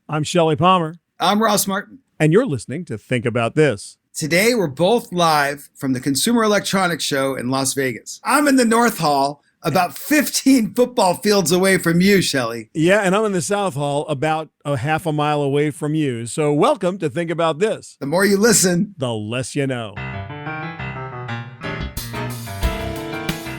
I'm Shelly Palmer. I'm Ross Martin. And you're listening to Think About This. Today, we're both live from the Consumer Electronics Show in Las Vegas. I'm in the North Hall, about 15 football fields away from you, Shelly. Yeah, and I'm in the South Hall, about a half a mile away from you. So welcome to Think About This. The more you listen, the less you know.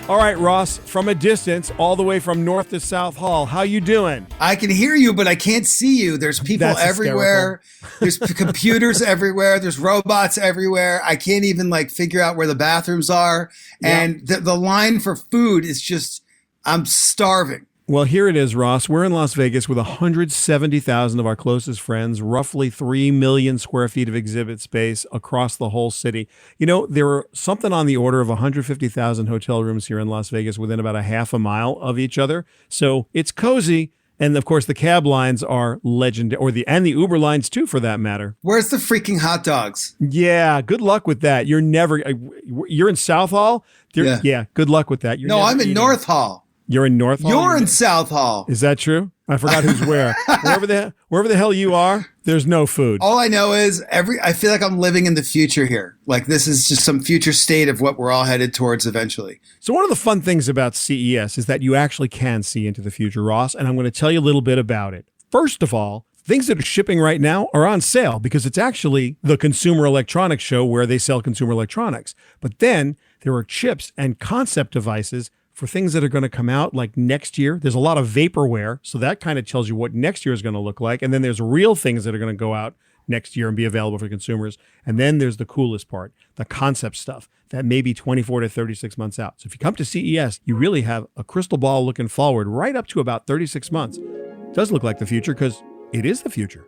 All right, Ross, from a distance, all the way from North to South Hall, how you doing? I can hear you, but I can't see you. There's people everywhere. There's computers everywhere. There's robots everywhere. I can't even figure out where the bathrooms are. Yeah. And the line for food is just, I'm starving. Well, here it is, Ross. We're in Las Vegas with 170,000 of our closest friends, roughly 3 million square feet of exhibit space across the whole city. You know, there are something on the order of 150,000 hotel rooms here in Las Vegas within about a half a mile of each other. So it's cozy. And of course, the cab lines are legendary, and the Uber lines too, for that matter. Where's the freaking hot dogs? Yeah, good luck with that. You're in South Hall? Yeah, good luck with that. No, I'm in North Hall. You're in North Hall? You're in South Hall. Is that true? I forgot who's where. Wherever the hell you are, there's no food. All I know is I feel like I'm living in the future here. Like this is just some future state of what we're all headed towards eventually. So one of the fun things about CES is that you actually can see into the future, Ross, and I'm going to tell you a little bit about it. First of all, things that are shipping right now are on sale because it's actually the Consumer Electronics Show where they sell consumer electronics. But then there are chips and concept devices for things that are going to come out like next year. There's a lot of vaporware, so that kind of tells you what next year is going to look like. And then there's real things that are going to go out next year and be available for consumers. And then there's the coolest part, the concept stuff that may be 24 to 36 months out. So if you come to CES, you really have a crystal ball looking forward right up to about 36 months. It does look like the future because it is the future.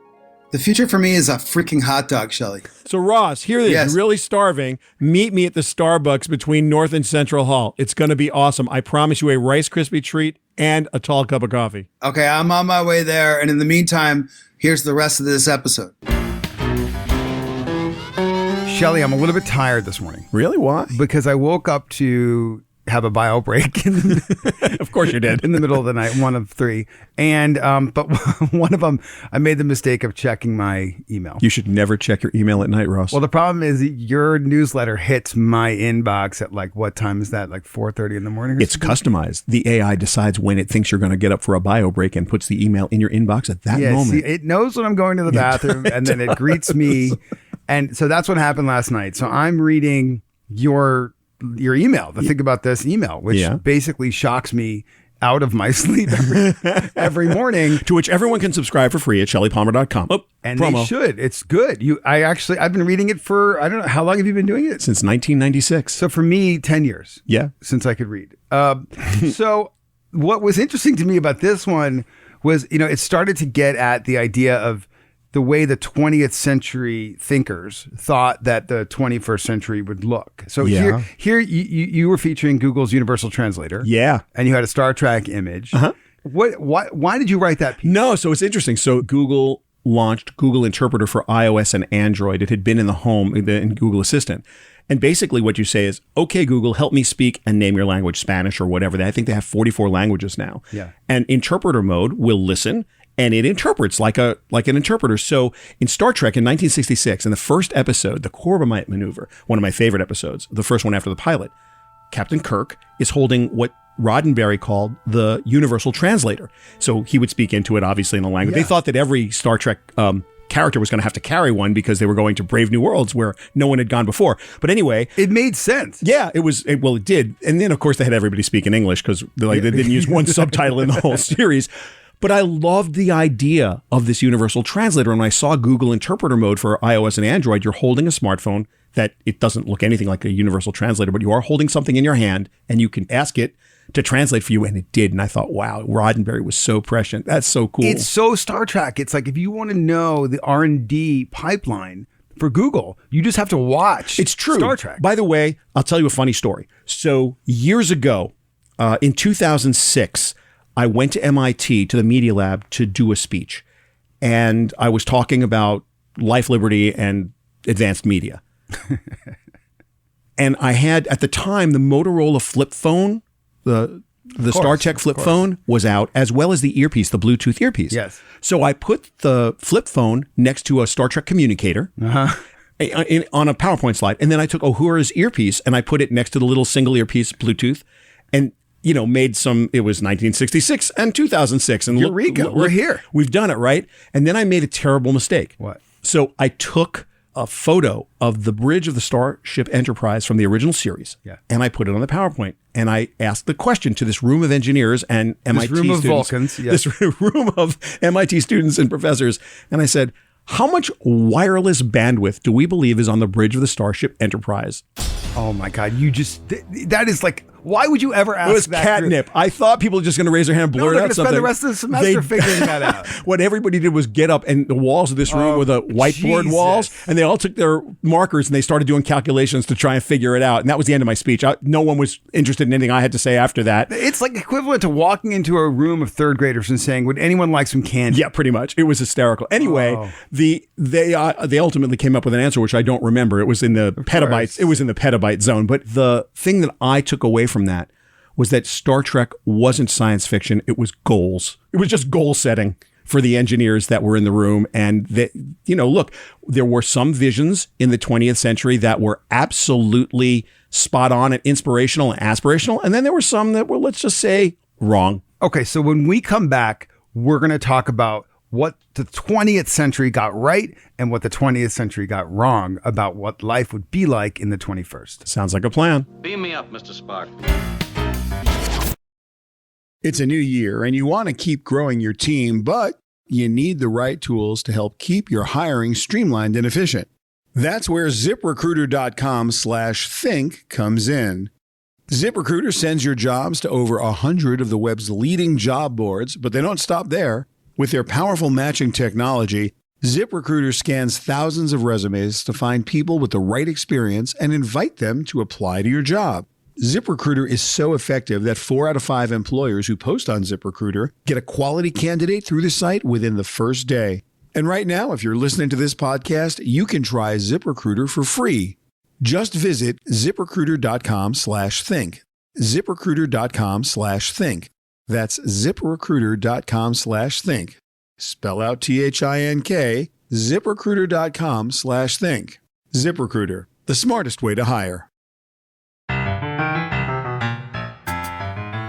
The future for me is a freaking hot dog, Shelly. So Ross, here it is. Yes. You're really starving. Meet me at the Starbucks between North and Central Hall. It's going to be awesome. I promise you a Rice Krispie treat and a tall cup of coffee. Okay, I'm on my way there. And in the meantime, here's the rest of this episode. Shelly, I'm a little bit tired this morning. Really? Why? Because I woke up to have a bio break. Of course you did. In the middle of the night, one of three. And, but one of them, I made the mistake of checking my email. You should never check your email at night, Ross. Well, the problem is your newsletter hits my inbox at what time is that? 4:30 in the morning? It's customized. The AI decides when it thinks you're going to get up for a bio break and puts the email in your inbox at that moment. See, it knows when I'm going to the bathroom and then it greets me. And so that's what happened last night. So I'm reading your email, the Think About This email, which basically shocks me out of my sleep every morning. To which everyone can subscribe for free at shellypalmer.com. And promo. They should. It's good. I've been reading it for, I don't know, how long have you been doing it? Since 1996. So for me, 10 years. Yeah. Since I could read. So what was interesting to me about this one was, it started to get at the idea of the way the 20th century thinkers thought that the 21st century would look. So here you were featuring Google's Universal Translator. Yeah. And you had a Star Trek image. Uh-huh. Why did you write that piece? No, so it's interesting. So Google launched Google Interpreter for iOS and Android. It had been in the home in Google Assistant. And basically what you say is, okay, Google, help me speak and name your language, Spanish or whatever. I think they have 44 languages now. Yeah. And interpreter mode will listen and it interprets like an interpreter. So in Star Trek in 1966, in the first episode, the Corbomite maneuver, one of my favorite episodes, the first one after the pilot, Captain Kirk is holding what Roddenberry called the Universal Translator. So he would speak into it, obviously, in the language. Yeah. They thought that every Star Trek character was going to have to carry one because they were going to Brave New Worlds where no one had gone before. But anyway, it made sense. Yeah, it did. And then, of course, they had everybody speak in English because they didn't use one subtitle in the whole series. But I loved the idea of this Universal Translator. And when I saw Google Interpreter mode for iOS and Android, you're holding a smartphone that it doesn't look anything like a Universal Translator, but you are holding something in your hand and you can ask it to translate for you. And it did. And I thought, wow, Roddenberry was so prescient. That's so cool. It's so Star Trek. It's like if you want to know the R&D pipeline for Google, you just have to watch It's true. Star Trek. By the way, I'll tell you a funny story. So years ago, in 2006, I went to MIT to the Media Lab to do a speech. And I was talking about life, liberty, and advanced media. And I had, at the time, the Motorola flip phone, the The Star Trek flip phone was out, as well as the earpiece, the Bluetooth earpiece. Yes. So I put the flip phone next to a Star Trek communicator on a PowerPoint slide. And then I took Uhura's earpiece and I put it next to the little single earpiece Bluetooth and, made some, it was 1966 and 2006. And Eureka, we're here. We've done it, right? And then I made a terrible mistake. What? So I took a photo of the bridge of the Starship Enterprise from the original series. Yeah. And I put it on the PowerPoint. And I asked the question to this room of engineers and MIT this room students. Of Vulcans, yes. This room of MIT students and professors. And I said, how much wireless bandwidth do we believe is on the bridge of the Starship Enterprise? Oh my God. That is like, why would you ever ask that? It was that catnip. group? I thought people were just going to raise their hand and blurt out something. Spend the rest of the semester figuring that out. What everybody did was get up, and the walls of this room were the whiteboard walls, and they all took their markers and they started doing calculations to try and figure it out. And that was the end of my speech. No one was interested in anything I had to say after that. It's like equivalent to walking into a room of third graders and saying, would anyone like some candy? Yeah, pretty much. It was hysterical. Anyway, they ultimately came up with an answer, which I don't remember. It was in the petabytes. It was in the petabyte zone. But the thing that I took away from that was that Star Trek wasn't science fiction. It was goals. It was just goal setting for the engineers that were in the room. And look, there were some visions in the 20th century that were absolutely spot on and inspirational and aspirational. And then there were some that were, let's just say, wrong. Okay, so when we come back, we're going to talk about what the 20th century got right and what the 20th century got wrong about what life would be like in the 21st. Sounds like a plan. Beam me up, Mr. Spock. It's a new year and you want to keep growing your team, but you need the right tools to help keep your hiring streamlined and efficient. That's where ZipRecruiter.com/think comes in. ZipRecruiter sends your jobs to over 100 of the web's leading job boards, but they don't stop there. With their powerful matching technology, ZipRecruiter scans thousands of resumes to find people with the right experience and invite them to apply to your job. ZipRecruiter is so effective that 4 out of 5 employers who post on ZipRecruiter get a quality candidate through the site within the first day. And right now, if you're listening to this podcast, you can try ZipRecruiter for free. Just visit ZipRecruiter.com/think. ZipRecruiter.com/think. That's ZipRecruiter.com/think. Spell out THINK. ZipRecruiter.com/think. ZipRecruiter, the smartest way to hire.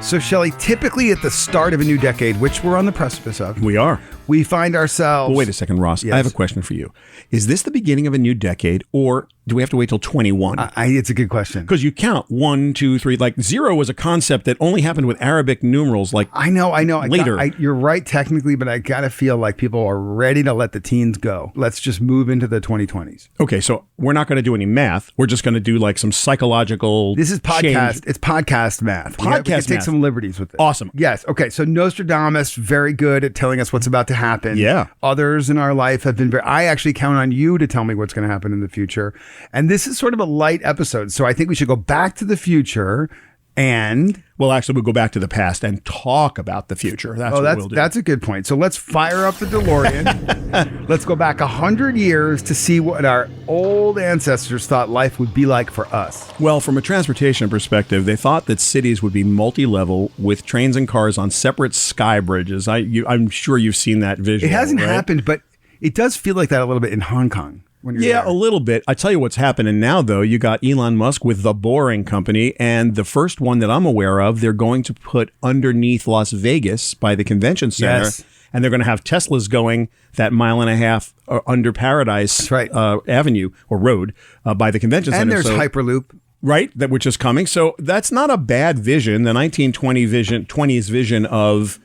So, Shelly, typically at the start of a new decade, which we're on the precipice of, We are. we find ourselves... Well, wait a second, Ross. Yes. I have a question for you. Is this the beginning of a new decade, or do we have to wait till 21? It's a good question. Because you count 1, 2, 3. Like 0 was a concept that only happened with Arabic numerals. Like I know. Later. You're right technically, but I got to feel like people are ready to let the teens go. Let's just move into the 2020s. Okay, so we're not going to do any math. We're just going to do like some psychological. This is podcast. change. It's podcast math. We Podcast can take math. some liberties with it. Awesome. Yes. Okay. So Nostradamus, very good at telling us what's about to happen. Yeah. Others in our life have been I actually count on you to tell me what's going to happen in the future. And this is sort of a light episode. So I think we should go back to the future and... Well, actually, we'll go back to the past and talk about the future. That's what we'll do. That's a good point. So let's fire up the DeLorean. Let's go back 100 years to see what our old ancestors thought life would be like for us. Well, from a transportation perspective, they thought that cities would be multi-level with trains and cars on separate sky bridges. I'm sure you've seen that visual. It hasn't right? happened, but it does feel like that a little bit in Hong Kong. Yeah, a little bit. I tell you what's happening now, though. You got Elon Musk with the Boring Company, and the first one that I'm aware of, they're going to put underneath Las Vegas by the convention center, Yes. and they're going to have Teslas going that 1.5 miles under Paradise That's right. Avenue or road by the convention center. And there's Hyperloop. Right, that which is coming. So that's not a bad vision. The 1920s vision of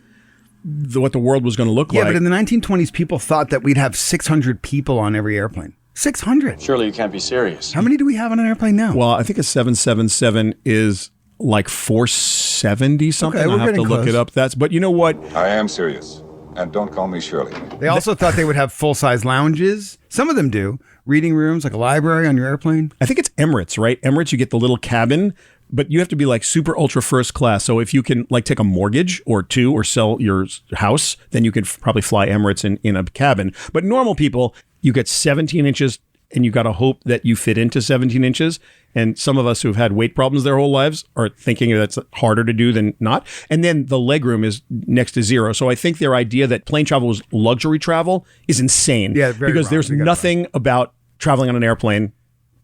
what the world was going to look Yeah, like. but in the 1920s, people thought that we'd have 600 people on every airplane. 600. Surely you can't be serious. How many do we have on an airplane now? Well, I think a 777 is like 470 something. Okay, we're I'll have to getting look close. it up. But you know what? I am serious. And don't call me Shirley. They also thought they would have full-size lounges. Some of them do. Reading rooms, like a library on your airplane. I think it's Emirates, right? Emirates, you get the little cabin, but you have to be like super ultra first class. So if you can like take a mortgage or two or sell your house, then you could probably fly Emirates in a cabin. But normal people, you get 17 inches and you got to hope that you fit into 17 inches. And some of us who've had weight problems their whole lives are thinking that's harder to do than not. And then the legroom is next to zero. So I think their idea that plane travel was luxury travel is insane. Yeah, very because wrong. there's nothing about traveling on an airplane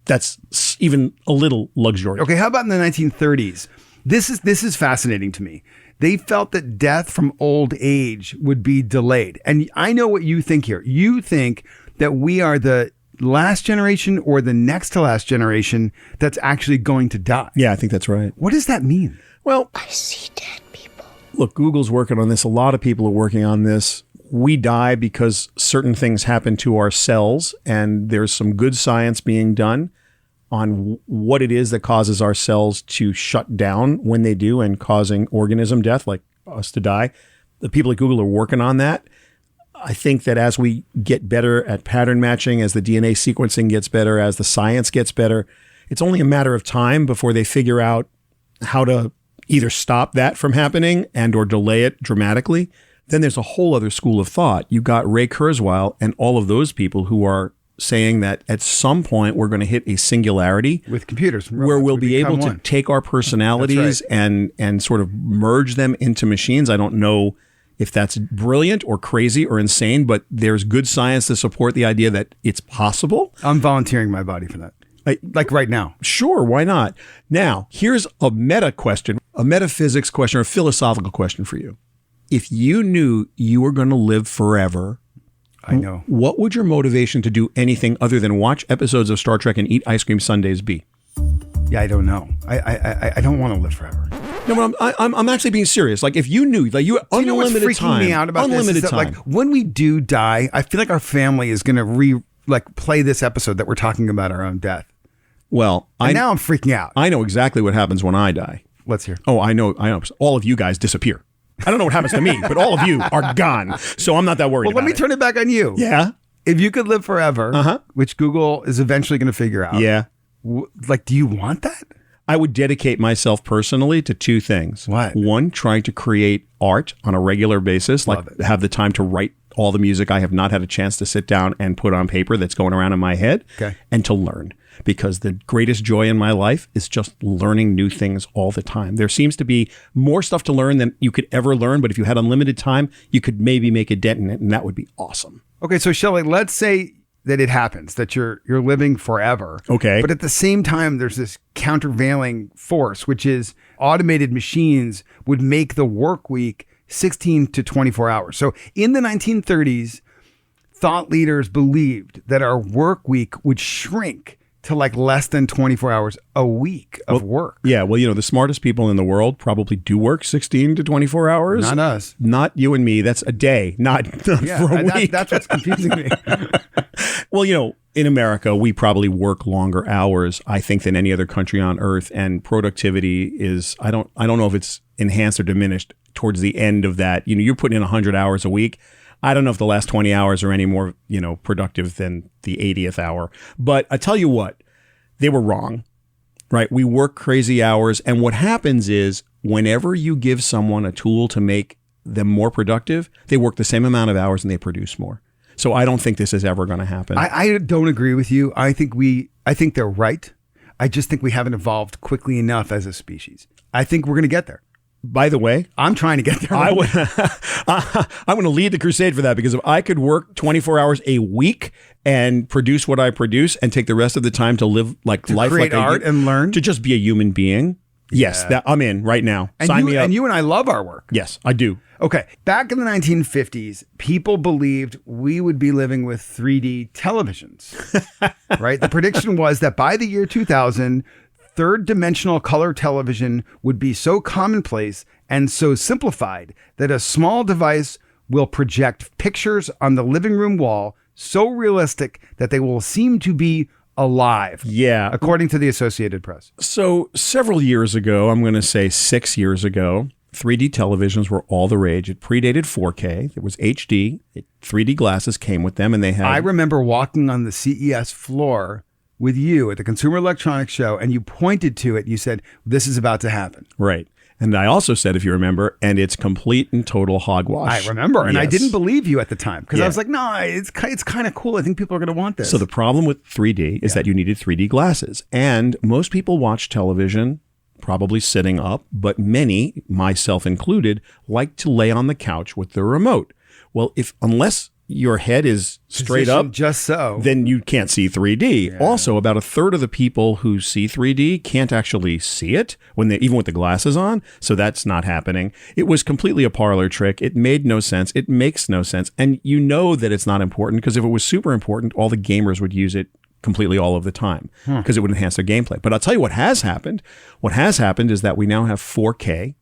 that's even a little luxurious. Okay, how about in the 1930s? This is fascinating to me. They felt that death from old age would be delayed. And I know what you think here. You think that we are the last generation or the next to last generation that's actually going to die. Yeah, I think that's right. What does that mean? Well, I see dead people. Look, Google's working on this. A lot of people are working on this. We die because certain things happen to our cells, and there's some good science being done on what it is that causes our cells to shut down when they do and causing organism death, like us to die. The people at Google are working on that. I think that as we get better at pattern matching, as the DNA sequencing gets better, as the science gets better, it's only a matter of time before they figure out how to either stop that from happening and or delay it dramatically. Then there's a whole other school of thought. You've got Ray Kurzweil and all of those people who are saying that at some point we're going to hit a singularity with computers where we'll be able to take our personalities and sort of merge them into machines. I don't know if that's brilliant or crazy or insane, but there's good science to support the idea that it's possible. I'm volunteering my body for that. Like right now. Sure, why not? Now, here's a meta question, a metaphysics question, or a philosophical question for you. If you knew you were going to live forever, I know. What would your motivation to do anything other than watch episodes of Star Trek and eat ice cream sundaes be? Yeah, I don't know. I don't want to live forever. No, but I'm actually being serious. Like if you knew, like you unlimited you know what's freaking time, me out about unlimited this is that, time. like when we do die, I feel like our family is going to play this episode that we're talking about our own death. Well, now I'm freaking out. I know exactly what happens when I die. Let's hear. Oh, I know. All of you guys disappear. I don't know what happens to me, but all of you are gone. So I'm not that worried. Well, let me turn it back on you. Yeah. If you could live forever, which Google is eventually going to figure out. Yeah. Do you want that? I would dedicate myself personally to two things. What? One, trying to create art on a regular basis, have the time to write all the music I have not had a chance to sit down and put on paper that's going around in my head, and to learn. Because the greatest joy in my life is just learning new things all the time. There seems to be more stuff to learn than you could ever learn, but if you had unlimited time, you could maybe make a dent in it, and that would be awesome. Okay, so Shelly, let's say that it happens, that you're living forever. Okay. But at the same time, there's this countervailing force, which is automated machines would make the work week 16 to 24 hours. So in the 1930s, thought leaders believed that our work week would shrink to like less than 24 hours a week of work. Yeah, well, the smartest people in the world probably do work 16 to 24 hours. Not us. Not you and me. That's a day, not for a week. That's what's confusing me. Well, in America, we probably work longer hours, I think, than any other country on earth. And productivity is, I don't know if it's enhanced or diminished towards the end of that. You're putting in 100 hours a week. I don't know if the last 20 hours are any more, productive than the 80th hour. But I tell you what, they were wrong, right? We work crazy hours. And what happens is whenever you give someone a tool to make them more productive, they work the same amount of hours and they produce more. So I don't think this is ever going to happen. I don't agree with you. I think they're right. I just think we haven't evolved quickly enough as a species. I think we're going to get there. By the way, I'm trying to get there. I'm going to lead the crusade for that, because if I could work 24 hours a week and produce what I produce and take the rest of the time to live life, create art and learn, to just be a human being. Yes, that I'm in right now. Sign me up. And you and I love our work. Yes, I do. Okay. Back in the 1950s, people believed we would be living with 3D televisions, right? The prediction was that by the year 2000, third dimensional color television would be so commonplace and so simplified that a small device will project pictures on the living room wall so realistic that they will seem to be alive. Yeah. According to the Associated Press. So several years ago, I'm going to say 6 years ago, 3D televisions were all the rage. It predated 4K. It was HD. 3D glasses came with them, and they had... I remember walking on the CES floor with you at the Consumer Electronics Show, and you pointed to it. And you said, "This is about to happen." Right. And I also said, if you remember, and it's complete and total hogwash. I remember. And I Yes. didn't believe you at the time because I Yeah. was like, no, it's kind of cool. I think people are going to want this. So the problem with 3D is that you needed 3D glasses. And most people watch television probably sitting up, but many, myself included, like to lay on the couch with the remote. Well, unless your head is straight Positioned up, just so. then you can't see 3D. Also, about a third of the people who see 3D can't actually see it even with the glasses on. So that's not happening. It was completely a parlor trick. It made no sense. It makes no sense. And you know that it's not important because if it was super important, all the gamers would use it completely all of the time because it would enhance their gameplay. But I'll tell you what has happened. What has happened is that we now have 4K,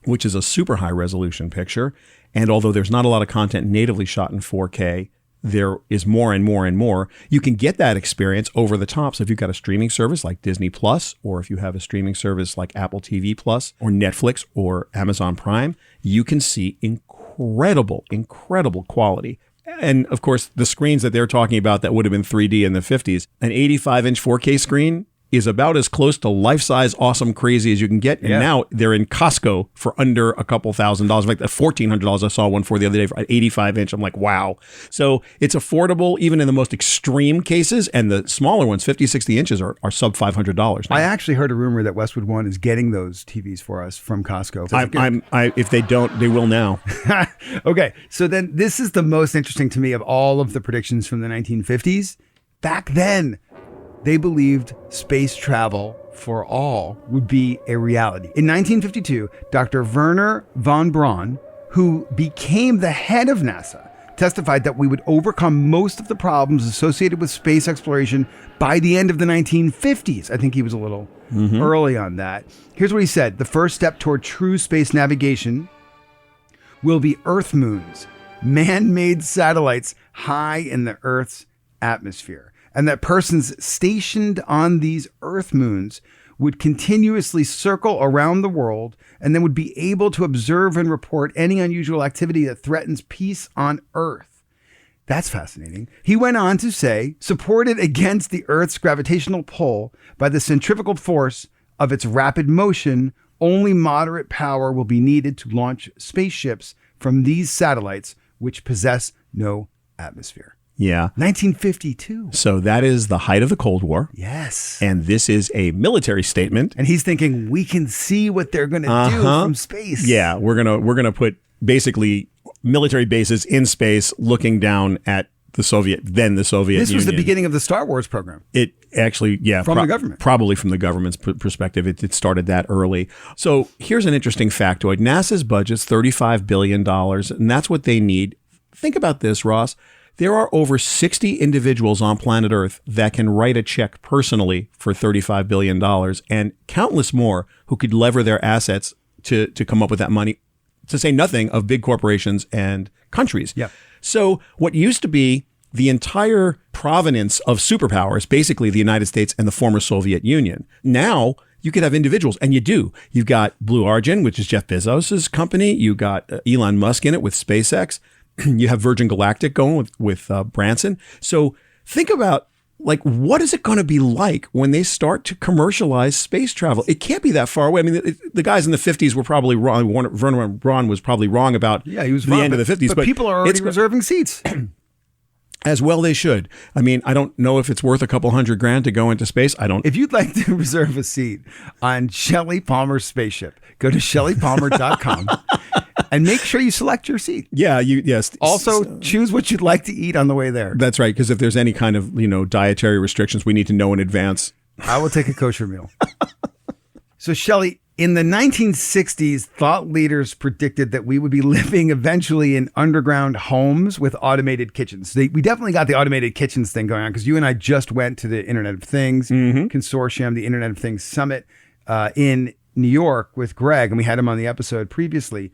which is a super high resolution picture. And although there's not a lot of content natively shot in 4K, there is more and more and more. You can get that experience over the top. So if you've got a streaming service like Disney Plus, or if you have a streaming service like Apple TV Plus or Netflix or Amazon Prime, you can see incredible quality. And of course, the screens that they're talking about that would have been 3D in the 50s, an 85-inch 4K screen is about as close to life-size, awesome, crazy as you can get. And now they're in Costco for under a couple $1,000s. In fact, $1,400 I saw one for the other day for an 85-inch. I'm like, wow. So it's affordable even in the most extreme cases. And the smaller ones, 50, 60 inches, are sub $500 now. I actually heard a rumor that Westwood One is getting those TVs for us from Costco. If they don't, they will now. Okay, so then this is the most interesting to me of all of the predictions from the 1950s. Back then, they believed space travel for all would be a reality. In 1952, Dr. Werner von Braun, who became the head of NASA, testified that we would overcome most of the problems associated with space exploration by the end of the 1950s. I think he was a little early on that. Here's what he said. The first step toward true space navigation will be Earth moons, man-made satellites high in the Earth's atmosphere. And that persons stationed on these Earth moons would continuously circle around the world and then would be able to observe and report any unusual activity that threatens peace on Earth. That's fascinating. He went on to say, supported against the Earth's gravitational pull by the centrifugal force of its rapid motion, only moderate power will be needed to launch spaceships from these satellites, which possess no atmosphere. Yeah. 1952. So that is the height of the Cold War. Yes. And this is a military statement. And he's thinking we can see what they're going to do from space. Yeah, we're gonna put basically military bases in space, looking down at the Soviet Union. This was the beginning of the Star Wars program. It actually, From the government. Probably from the government's perspective, it started that early. So here's an interesting factoid: NASA's budget's $35 billion, and that's what they need. Think about this, Ross. There are over 60 individuals on planet Earth that can write a check personally for $35 billion and countless more who could lever their assets to come up with that money, to say nothing of big corporations and countries. Yeah. So what used to be the entire provenance of superpowers, basically the United States and the former Soviet Union, now you could have individuals, and you do. You've got Blue Origin, which is Jeff Bezos's company. You got Elon Musk in it with SpaceX. You have Virgin Galactic going with Branson. So think about, like, what is it going to be like when they start to commercialize space travel? It can't be that far away. I mean, the guys in the 50s were probably wrong. Werner Braun was probably wrong about he was the wrong, end of the 50s. But people are already reserving seats. As well they should. I mean, I don't know if it's worth a couple $100,000 to go into space. I don't. If you'd like to reserve a seat on Shelly Palmer's spaceship, go to shellypalmer.com and make sure you select your seat. Yeah, yes. Also, choose what you'd like to eat on the way there. That's right, because if there's any kind of, dietary restrictions, we need to know in advance. I will take a kosher meal. So, Shelly, in the 1960s, thought leaders predicted that we would be living eventually in underground homes with automated kitchens. We definitely got the automated kitchens thing going on because you and I just went to the Internet of Things Consortium, the Internet of Things Summit in New York with Greg, and we had him on the episode previously.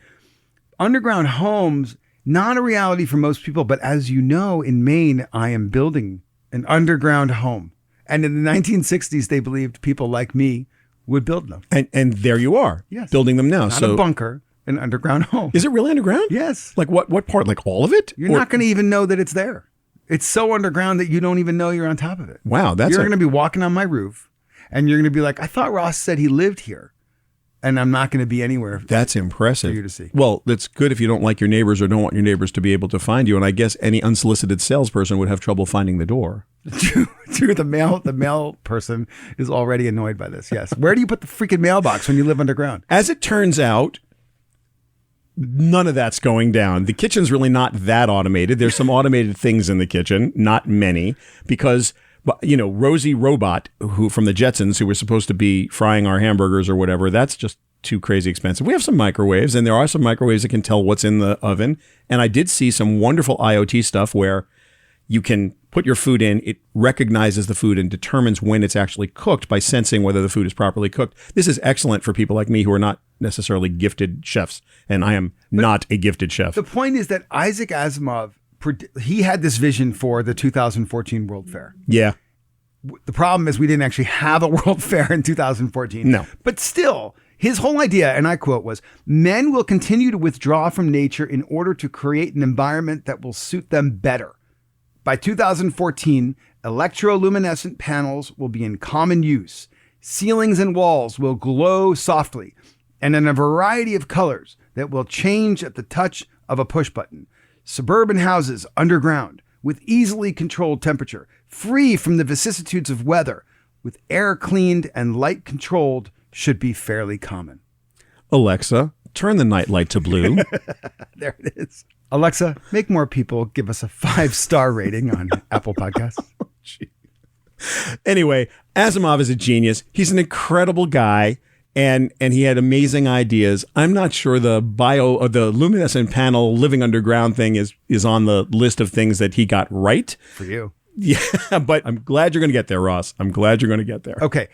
Underground homes, not a reality for most people, but as you know, in Maine, I am building an underground home. And in the 1960s, they believed people like me would build them. And there you are, building them now. Not a bunker, an underground home. Is it really underground? Yes. Like what part? Like all of it? You're not going to even know that it's there. It's so underground that you don't even know you're on top of it. Wow. You're going to be walking on my roof and you're going to be like, I thought Ross said he lived here. and I'm not going to be anywhere. That's impressive. For you to see. Well, that's good if you don't like your neighbors or don't want your neighbors to be able to find you. And I guess any unsolicited salesperson would have trouble finding the door. True. The mail person is already annoyed by this. Yes. Where do you put the freaking mailbox when you live underground? As it turns out, none of that's going down. The kitchen's really not that automated. There's some automated things in the kitchen, not many, because Rosie Robot, who from the Jetsons, who was supposed to be frying our hamburgers or whatever, that's just too crazy expensive. We have some microwaves, and there are some microwaves that can tell what's in the oven. And I did see some wonderful IoT stuff where you can put your food in, it recognizes the food and determines when it's actually cooked by sensing whether the food is properly cooked. This is excellent for people like me who are not necessarily gifted chefs, and I am not a gifted chef. The point is that Isaac Asimov, he had this vision for the 2014 World Fair. Yeah. The problem is we didn't actually have a World Fair in 2014. No. But still, his whole idea, and I quote, was, men will continue to withdraw from nature in order to create an environment that will suit them better. By 2014, electroluminescent panels will be in common use. Ceilings and walls will glow softly and in a variety of colors that will change at the touch of a push button. Suburban houses underground with easily controlled temperature, free from the vicissitudes of weather, with air cleaned and light controlled, should be fairly common. Alexa, turn the nightlight to blue. There it is. Alexa, make more people give us a 5-star rating on Apple Podcasts. Anyway, Asimov is a genius. He's an incredible guy, and he had amazing ideas. I'm not sure the luminescent panel living underground thing is on the list of things that he got right. For you. Yeah, but I'm glad you're going to get there, Ross. I'm glad you're going to get there. Okay.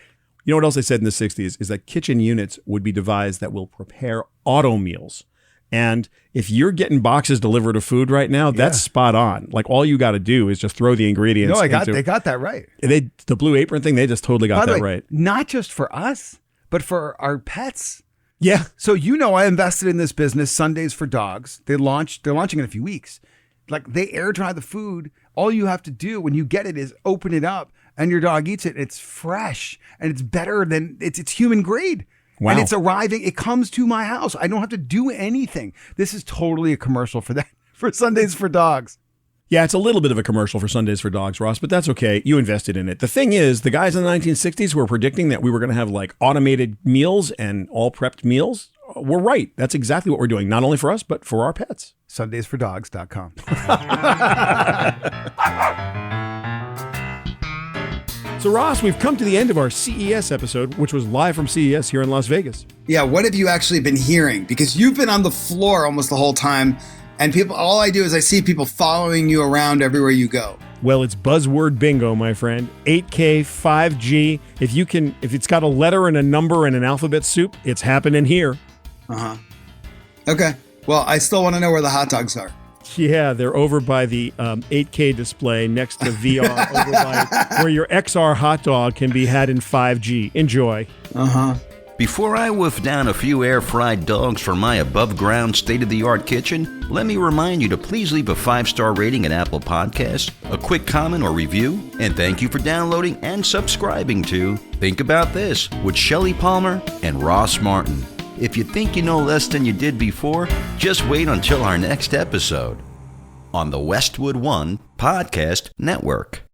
You know what else they said in the 60s is that kitchen units would be devised that will prepare auto meals. And if you're getting boxes delivered of food right now, that's spot on. Like all you got to do is just throw the ingredients. No, they got that right. The Blue Apron thing, they just totally got that right. Not just for us, but for our pets. Yeah. So I invested in this business, Sundays for Dogs. They're launching in a few weeks. Like they air dry the food. All you have to do when you get it is open it up and your dog eats it. It's fresh and it's better than it's human grade. Wow. And it's arriving. It comes to my house. I don't have to do anything. This is totally a commercial for that, for Sundays for Dogs. Yeah, it's a little bit of a commercial for Sundays for Dogs, Ross, but that's okay. You invested in it. The thing is, the guys in the 1960s were predicting that we were going to have like automated meals and all prepped meals. We're right. That's exactly what we're doing, not only for us, but for our pets. Sundaysfordogs.com. So, Ross, we've come to the end of our CES episode, which was live from CES here in Las Vegas. Yeah, what have you actually been hearing? Because you've been on the floor almost the whole time, and all I do is I see people following you around everywhere you go. Well, it's buzzword bingo, my friend. 8K, 5G. If it's got a letter and a number and an alphabet soup, it's happening here. Uh-huh. Okay. Well, I still want to know where the hot dogs are. Yeah, they're over by the 8K display next to VR, over by where your XR hot dog can be had in 5G. Enjoy. Uh-huh. Before I wolf down a few air-fried dogs for my above-ground, state-of-the-art kitchen, let me remind you to please leave a 5-star rating at Apple Podcasts, a quick comment or review, and thank you for downloading and subscribing to Think About This with Shelly Palmer and Ross Martin. If you think you know less than you did before, just wait until our next episode on the Westwood One Podcast Network.